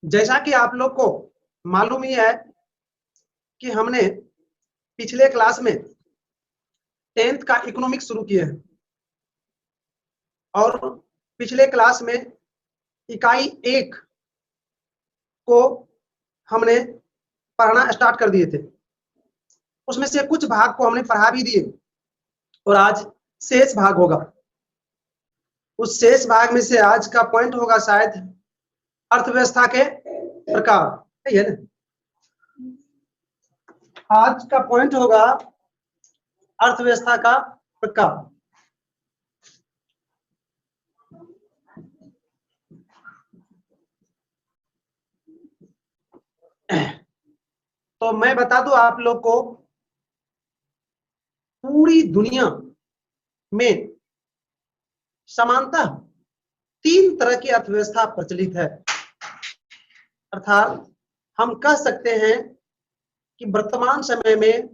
जैसा कि आप लोग को मालूम ही है कि हमने पिछले क्लास में 10th का इकोनॉमिक्स शुरू किया है और पिछले क्लास में इकाई 1 को हमने पढ़ना स्टार्ट कर दिए थे। उसमें से कुछ भाग को हमने पढ़ा भी दिए और आज शेष भाग होगा। उस शेष भाग में से आज का पॉइंट होगा शायद अर्थव्यवस्था के प्रकार, है ना। आज का पॉइंट होगा अर्थव्यवस्था का प्रकार। तो मैं बता दूं आप लोग को, पूरी दुनिया में समानतः 3 तरह की अर्थव्यवस्था प्रचलित है। अर्थात हम कह सकते हैं कि वर्तमान समय में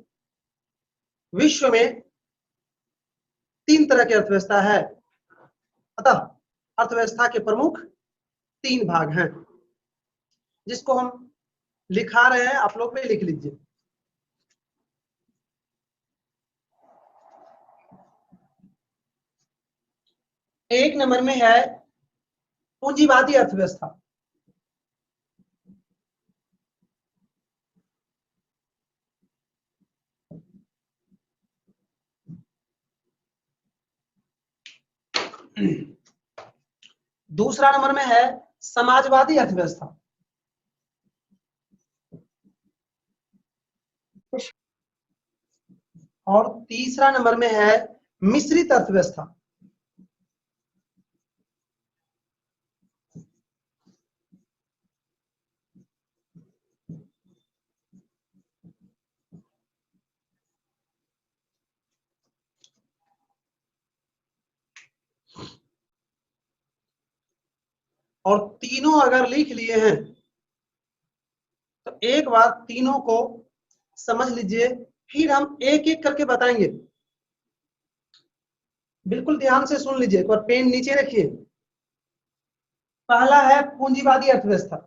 विश्व में 3 तरह की अर्थव्यवस्था है। अतः अर्थव्यवस्था के प्रमुख 3 भाग हैं, जिसको हम लिखा रहे हैं, आप लोग भी लिख लीजिए। एक नंबर में है पूंजीवादी अर्थव्यवस्था। दूसरा नंबर में है समाजवादी अर्थव्यवस्था। और तीसरा नंबर में है मिश्रित अर्थव्यवस्था। और तीनों अगर लिख लिए हैं तो एक बार तीनों को समझ लीजिए, फिर हम एक एक करके बताएंगे। बिल्कुल ध्यान से सुन लीजिए, एक बार पेन नीचे रखिए। पहला है पूंजीवादी अर्थव्यवस्था।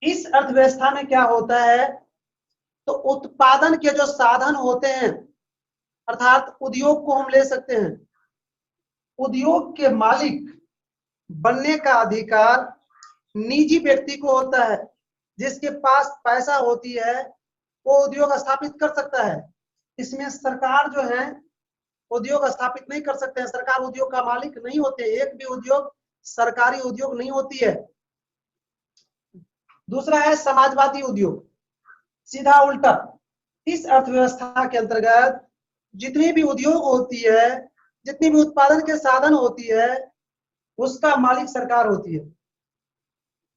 इस अर्थव्यवस्था में क्या होता है, तो उत्पादन के जो साधन होते हैं, अर्थात उद्योग को हम ले सकते हैं। उद्योग के मालिक बनने का अधिकार निजी व्यक्ति को होता है। जिसके पास पैसा होती है वो उद्योग स्थापित कर सकता है। इसमें सरकार जो है उद्योग स्थापित नहीं कर सकते हैं। सरकार उद्योग का मालिक नहीं होते, एक भी उद्योग सरकारी उद्योग नहीं होती है। दूसरा है समाजवादी उद्योग, सीधा उल्टा। इस अर्थव्यवस्था के अंतर्गत जितनी भी उद्योग होती है, जितनी भी उत्पादन के साधन होती है, उसका मालिक सरकार होती है।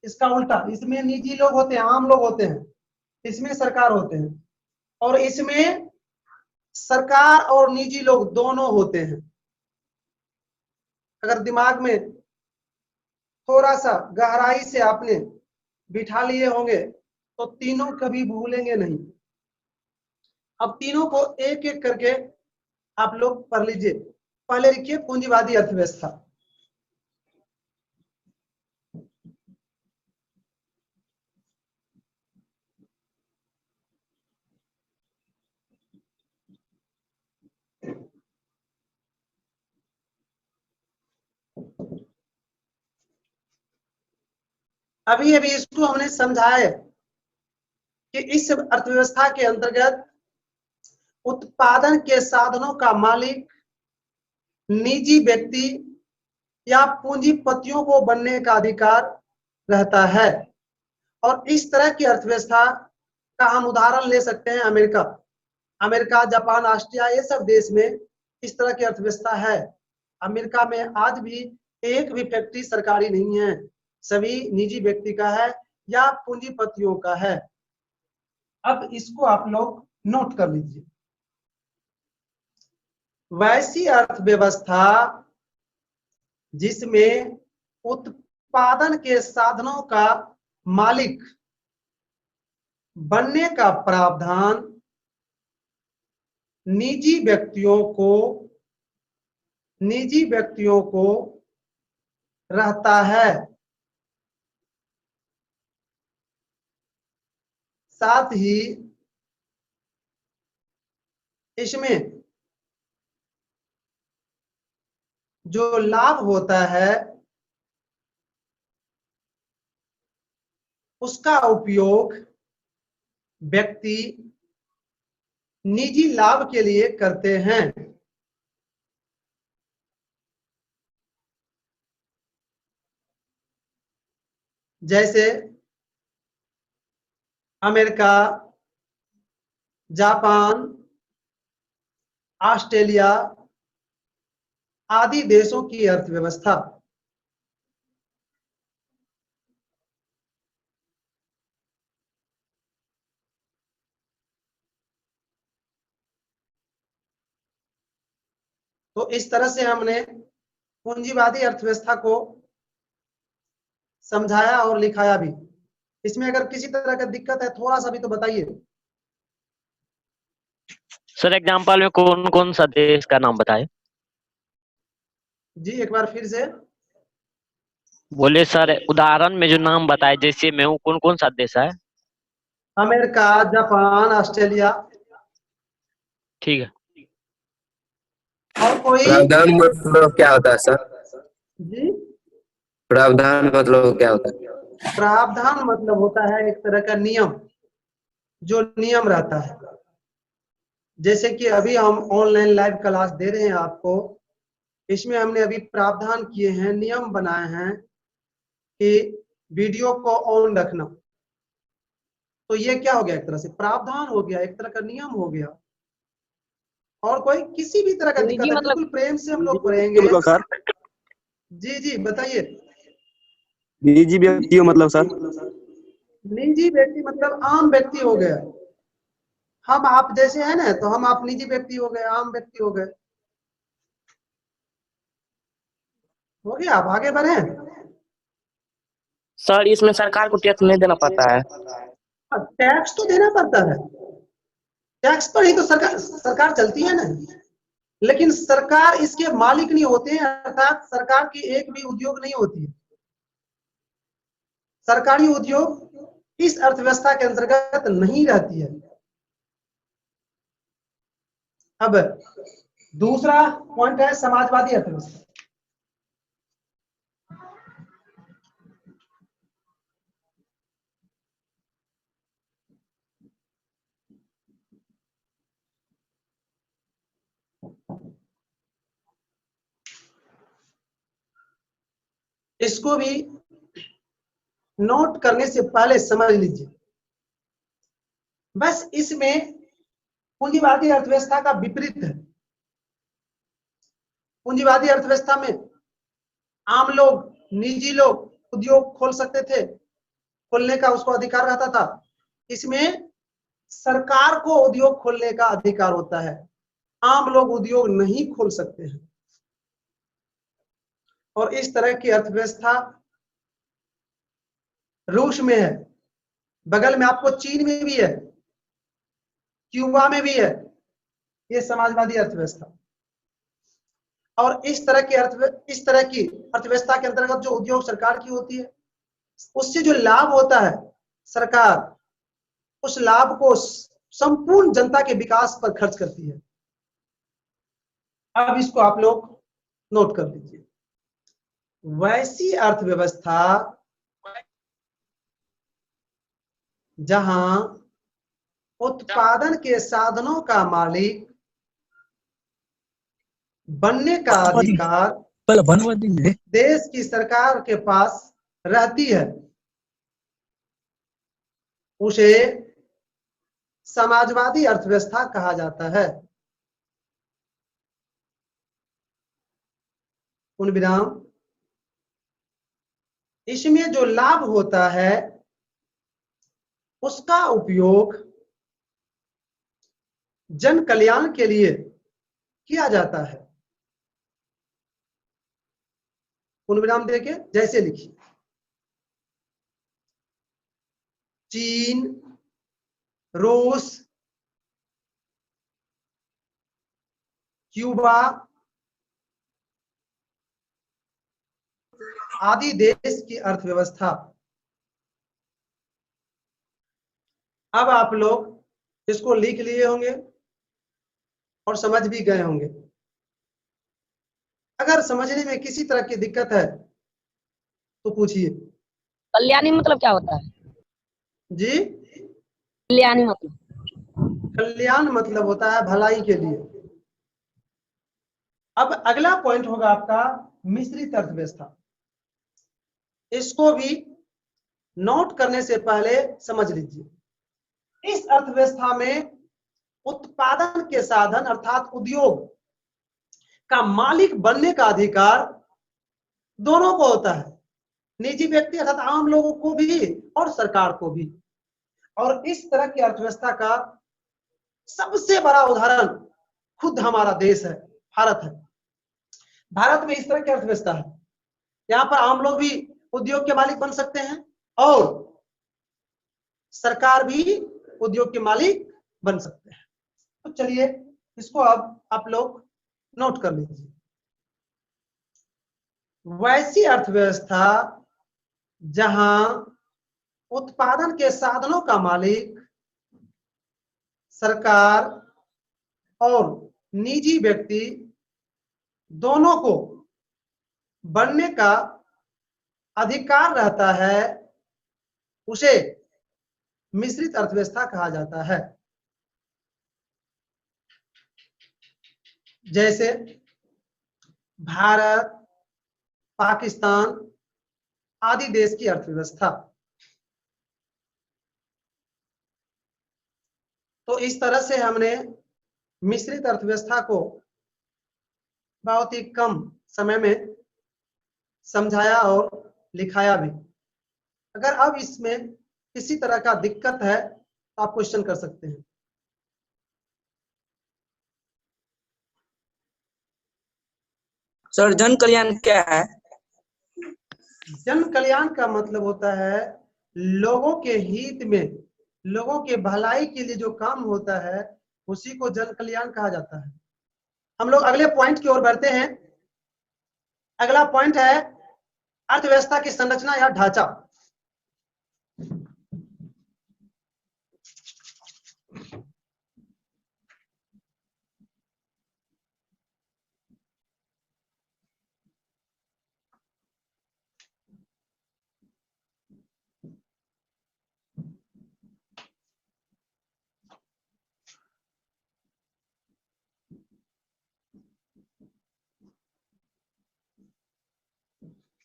इसका उल्टा, इसमें निजी लोग होते हैं, आम लोग होते हैं, इसमें सरकार होते हैं। और इसमें सरकार और निजी लोग दोनों होते हैं। अगर दिमाग में थोड़ा सा गहराई से आपने बिठा लिए होंगे तो तीनों कभी भूलेंगे नहीं। अब तीनों को एक एक करके आप लोग पढ़ लीजिए। पहले लिखिए पूंजीवादी अर्थव्यवस्था। अभी अभी इसको हमने समझाया कि इस अर्थव्यवस्था के अंतर्गत उत्पादन के साधनों का मालिक निजी व्यक्ति या पूंजीपतियों को बनने का अधिकार रहता है। और इस तरह की अर्थव्यवस्था का हम उदाहरण ले सकते हैं अमेरिका। अमेरिका, जापान, ऑस्ट्रिया, ये सब देश में इस तरह की अर्थव्यवस्था है। अमेरिका में आज भी एक भी फैक्ट्री सरकारी नहीं है, सभी निजी व्यक्ति का है या पूंजीपतियों का है। अब इसको आप लोग नोट कर लीजिए। वैसी अर्थव्यवस्था जिसमें उत्पादन के साधनों का मालिक बनने का प्रावधान निजी व्यक्तियों को रहता है। साथ ही इसमें जो लाभ होता है उसका उपयोग व्यक्ति निजी लाभ के लिए करते हैं। जैसे अमेरिका, जापान, ऑस्ट्रेलिया आदि देशों की अर्थव्यवस्था तो इस तरह से हमने पूंजीवादी अर्थव्यवस्था को समझाया और लिखाया भी। इसमें अगर किसी तरह का दिक्कत है थोड़ा सा भी तो बताइए। सर एग्जाम्पल में कौन कौन सा देश का नाम बताए? जी एक बार फिर से। बोले सर उदाहरण में जो नाम बताए जैसे में वो कौन कौन सा देश है? America, Japan, Australia. ठीक है। और कोई? प्रावधान मतलब क्या होता है सर? जी प्रावधान मतलब क्या होता है? प्रावधान मतलब होता है एक तरह का नियम, जो नियम रहता है। जैसे कि अभी हम ऑनलाइन लाइव क्लास दे रहे हैं आपको, इसमें हमने अभी प्रावधान किए हैं, नियम बनाए हैं कि वीडियो को ऑन रखना। तो ये क्या हो गया? एक तरह से प्रावधान हो गया, एक तरह का नियम हो गया। और कोई किसी भी तरह का दिक्कत है बिल्कुल प्रेम से हम लोग पढ़ेंगे। मतलब सर जी जी बताइए। निजी व्यक्ति मतलब सर? निजी व्यक्ति मतलब आम व्यक्ति हो गया। हम आप जैसे है ना, तो हम आप निजी व्यक्ति हो गए, आम व्यक्ति हो गए। हो गया, आप आगे बढ़े। सर इसमें सरकार को टैक्स नहीं देना पड़ता है? टैक्स तो देना पड़ता है, टैक्स पर ही तो सरकार चलती है ना। लेकिन सरकार इसके मालिक नहीं होते हैं, अर्थात सरकार की एक भी उद्योग नहीं होती है। सरकारी उद्योग इस अर्थव्यवस्था के अंतर्गत नहीं रहती है। अब दूसरा पॉइंट है समाजवादी अर्थव्यवस्था। इसको भी नोट करने से पहले समझ लीजिए। बस इसमें पूंजीवादी अर्थव्यवस्था का विपरीत है। पूंजीवादी अर्थव्यवस्था में आम लोग, निजी लोग उद्योग खोल सकते थे, खोलने का उसको अधिकार रहता था। इसमें सरकार को उद्योग खोलने का अधिकार होता है, आम लोग उद्योग नहीं खोल सकते हैं। और इस तरह की अर्थव्यवस्था रूस में है, बगल में आपको चीन में भी है, क्यूबा में भी है, ये समाजवादी अर्थव्यवस्था। और इस तरह की अर्थव्यवस्था के अंतर्गत जो उद्योग सरकार की होती है, उससे जो लाभ होता है, सरकार उस लाभ को संपूर्ण जनता के विकास पर खर्च करती है। अब इसको आप लोग नोट कर लीजिए। वैसी अर्थव्यवस्था जहां उत्पादन के साधनों का मालिक बनने का अधिकार देश की सरकार के पास रहती है, उसे समाजवादी अर्थव्यवस्था कहा जाता है। पूर्ण विराम। इसमें जो लाभ होता है उसका उपयोग जन कल्याण के लिए किया जाता है। पूर्ण विराम देके जैसे लिखिए, चीन, रूस, क्यूबा आदि देश की अर्थव्यवस्था अब आप लोग इसको लिख लिए होंगे और समझ भी गए होंगे। अगर समझने में किसी तरह की दिक्कत है तो पूछिए। कल्याणी मतलब क्या होता है? जी, कल्याणी मतलब कल्याण मतलब होता है भलाई के लिए। अब अगला पॉइंट होगा आपका मिश्रित अर्थव्यवस्था। इसको भी नोट करने से पहले समझ लीजिए। इस अर्थव्यवस्था में उत्पादन के साधन अर्थात उद्योग का मालिक बनने का अधिकार दोनों को होता है, निजी व्यक्ति अर्थात आम लोगों को भी और सरकार को भी। और इस तरह की अर्थव्यवस्था का सबसे बड़ा उदाहरण खुद हमारा देश है, भारत है। भारत में इस तरह की अर्थव्यवस्था है, यहाँ पर आम लोग भी उद्योग के मालिक बन सकते हैं और सरकार भी उद्योग के मालिक बन सकते हैं। तो चलिए इसको अब आप लोग नोट कर लीजिए। वैसी अर्थव्यवस्था जहां उत्पादन के साधनों का मालिक सरकार और निजी व्यक्ति दोनों को बनने का अधिकार रहता है, उसे मिश्रित अर्थव्यवस्था कहा जाता है। जैसे भारत, पाकिस्तान आदि देश की अर्थव्यवस्था। तो इस तरह से हमने मिश्रित अर्थव्यवस्था को बहुत ही कम समय में समझाया और लिखाया भी। अगर अब इसमें किसी तरह का दिक्कत है तो आप क्वेश्चन कर सकते हैं। सर जन कल्याण क्या है? जन कल्याण का मतलब होता है लोगों के हित में, लोगों के भलाई के लिए जो काम होता है उसी को जन कल्याण कहा जाता है। हम लोग अगले पॉइंट की ओर बढ़ते हैं। अगला पॉइंट है अर्थव्यवस्था की संरचना या ढांचा।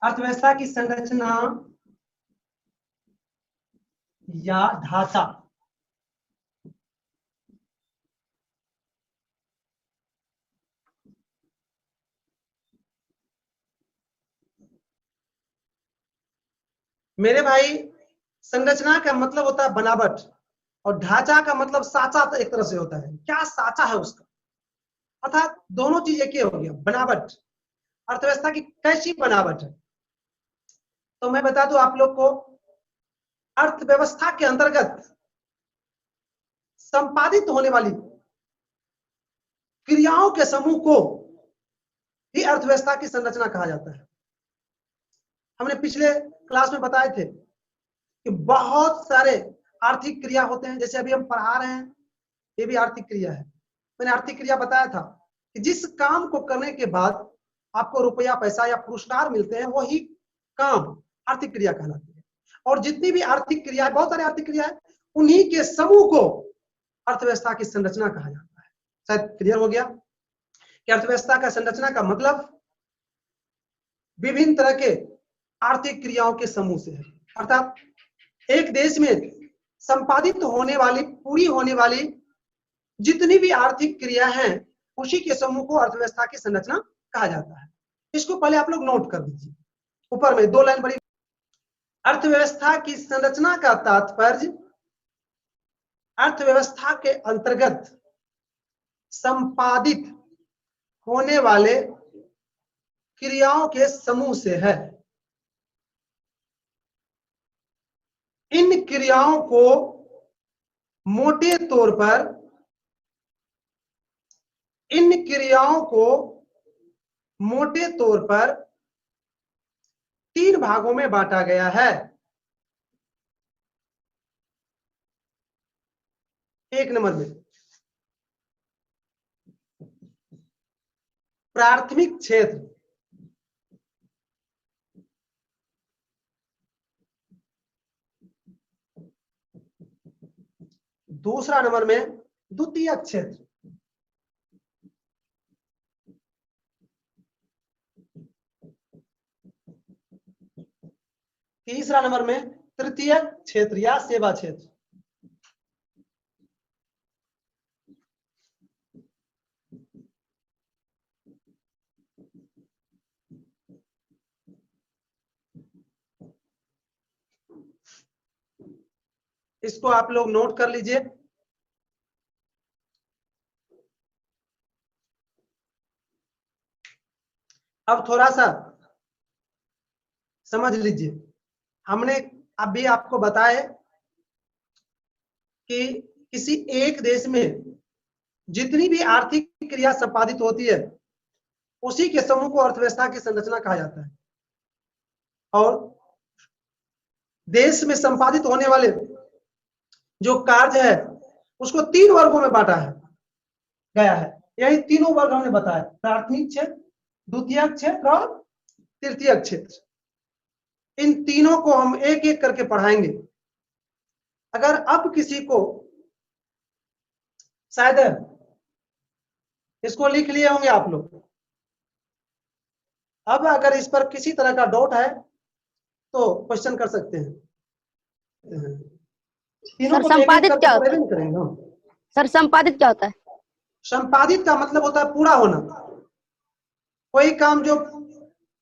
अर्थव्यवस्था की संरचना या ढांचा। मेरे भाई, संरचना का मतलब होता है बनावट और ढांचा का मतलब साचा एक तरह से होता है। क्या साचा है उसका, अर्थात दोनों चीज एक ही हो गया। बनावट, अर्थव्यवस्था की कैसी बनावट है? तो मैं बता दूं आप लोग को, अर्थव्यवस्था के अंतर्गत संपादित होने वाली क्रियाओं के समूह को ही अर्थव्यवस्था की संरचना कहा जाता है। हमने पिछले क्लास में बताए थे कि बहुत सारे आर्थिक क्रिया होते हैं। जैसे अभी हम पढ़ा रहे हैं, ये भी आर्थिक क्रिया है। मैंने आर्थिक क्रिया बताया था कि जिस काम को करने के बाद आपको रुपया, पैसा या पुरस्कार मिलते हैं, वही काम आर्थिक क्रिया कहलाती है। और जितनी भी आर्थिक क्रिया है, बहुत सारी आर्थिक क्रिया है, उन्हीं के समूह को अर्थव्यवस्था की संरचना कहा जाता है। शायद क्लियर हो गया कि अर्थव्यवस्था का संरचना का मतलब विभिन्न तरह के आर्थिक क्रियाओं के समूह से है। अर्थात एक देश में संपादित होने वाली, पूरी होने वाली जितनी भी आर्थिक क्रिया हैं, उसी के समूह को अर्थव्यवस्था की संरचना कहा जाता है। इसको पहले आप लोग नोट कर दीजिए। ऊपर में 2 लाइन बड़ी। अर्थव्यवस्था की संरचना का तात्पर्य अर्थव्यवस्था के अंतर्गत संपादित होने वाले क्रियाओं के समूह से है। इन क्रियाओं को मोटे तौर पर, इन क्रियाओं को मोटे तौर पर 3 भागों में बांटा गया है। 1 नंबर में प्राथमिक क्षेत्र, दूसरा नंबर में द्वितीयक क्षेत्र, तीसरा नंबर में तृतीयक क्षेत्र या सेवा क्षेत्र। इसको आप लोग नोट कर लीजिए। अब थोड़ा सा समझ लीजिए, हमने अभी आपको बताया कि किसी एक देश में जितनी भी आर्थिक क्रिया संपादित होती है उसी के समूह को अर्थव्यवस्था की संरचना कहा जाता है। और देश में संपादित होने वाले जो कार्य है उसको 3 वर्गों में बांटा है गया है। यही तीनों वर्ग हमने बताया, प्राथमिक क्षेत्र, द्वितीयक क्षेत्र और तृतीयक क्षेत्र। इन तीनों को हम एक एक करके पढ़ाएंगे। अगर अब किसी को शायद इसको लिख लिए होंगे आप लोग, अब अगर इस पर किसी तरह का डाउट है तो क्वेश्चन कर सकते हैं। तीनों सर को एक-एक संपादित करके क्या होता है? पढ़ेंगे, करेंगे हम। सर संपादित क्या होता है? संपादित का मतलब होता है पूरा होना। कोई काम जो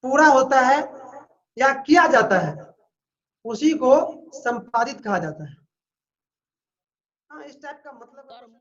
पूरा होता है या किया जाता है उसी को संपादित कहा जाता है। हाँ, इस टाइप का मतलब